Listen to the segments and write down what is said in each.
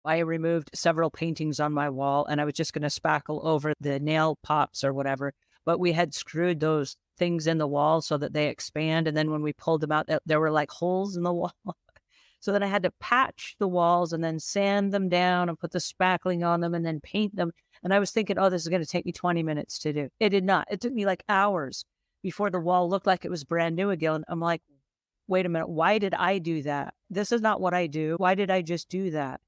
I removed several paintings on my wall and I was just going to spackle over the nail pops or whatever. But we had screwed those things in the wall so that they expand. And then when we pulled them out, there were like holes in the wall. So then I had to patch the walls and then sand them down and put the spackling on them and then paint them. And I was thinking, oh, this is going to take me 20 minutes to do. It did not. It took me like hours before the wall looked like it was brand new again. I'm like, wait a minute, why did I do that? This is not what I do. Why did I just do that?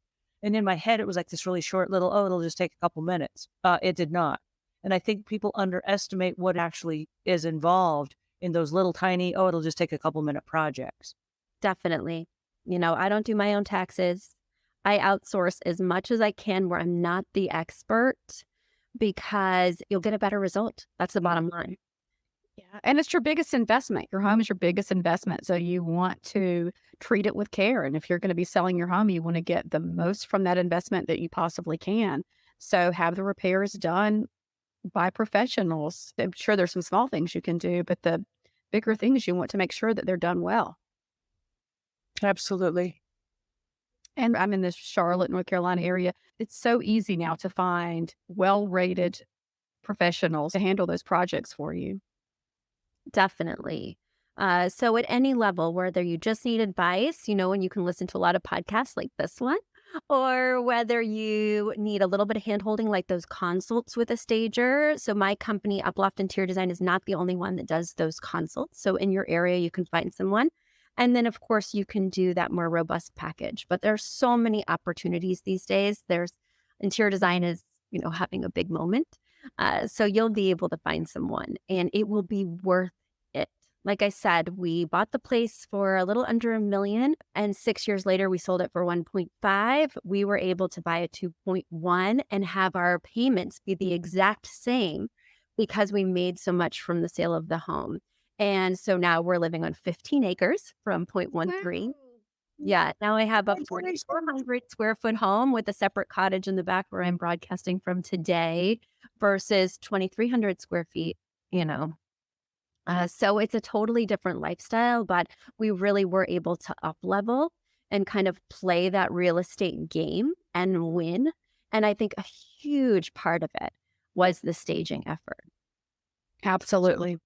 And in my head, it was like this really short little, oh, it'll just take a couple minutes. It did not. And I think people underestimate what actually is involved in those little tiny, oh, it'll just take a couple minute projects. Definitely. I don't do my own taxes. I outsource as much as I can where I'm not the expert because you'll get a better result. That's the bottom line. Yeah. And it's your biggest investment. Your home is your biggest investment. So you want to treat it with care. And if you're going to be selling your home, you want to get the most from that investment that you possibly can. So have the repairs done by professionals. I'm sure there's some small things you can do, but the bigger things you want to make sure that they're done well. Absolutely. And I'm in the Charlotte, North Carolina area. It's so easy now to find well-rated professionals to handle those projects for you. Definitely. So at any level, whether you just need advice, and you can listen to a lot of podcasts like this one, or whether you need a little bit of hand-holding like those consults with a stager. So my company, Uploft Interior Design, is not the only one that does those consults. So in your area, you can find someone. And then, of course, you can do that more robust package. But there's so many opportunities these days. There's interior design is, having a big moment. So you'll be able to find someone and it will be worth it. Like I said, we bought the place for a little under $1 million and 6 years later, we sold it for 1.5. We were able to buy a 2.1 and have our payments be the exact same because we made so much from the sale of the home. And so now we're living on 15 acres from 0.13. Wow. Yeah, now I have a 4,400 square foot home with a separate cottage in the back where I'm broadcasting from today versus 2,300 square feet, So it's a totally different lifestyle, but we really were able to up level and kind of play that real estate game and win. And I think a huge part of it was the staging effort. Absolutely.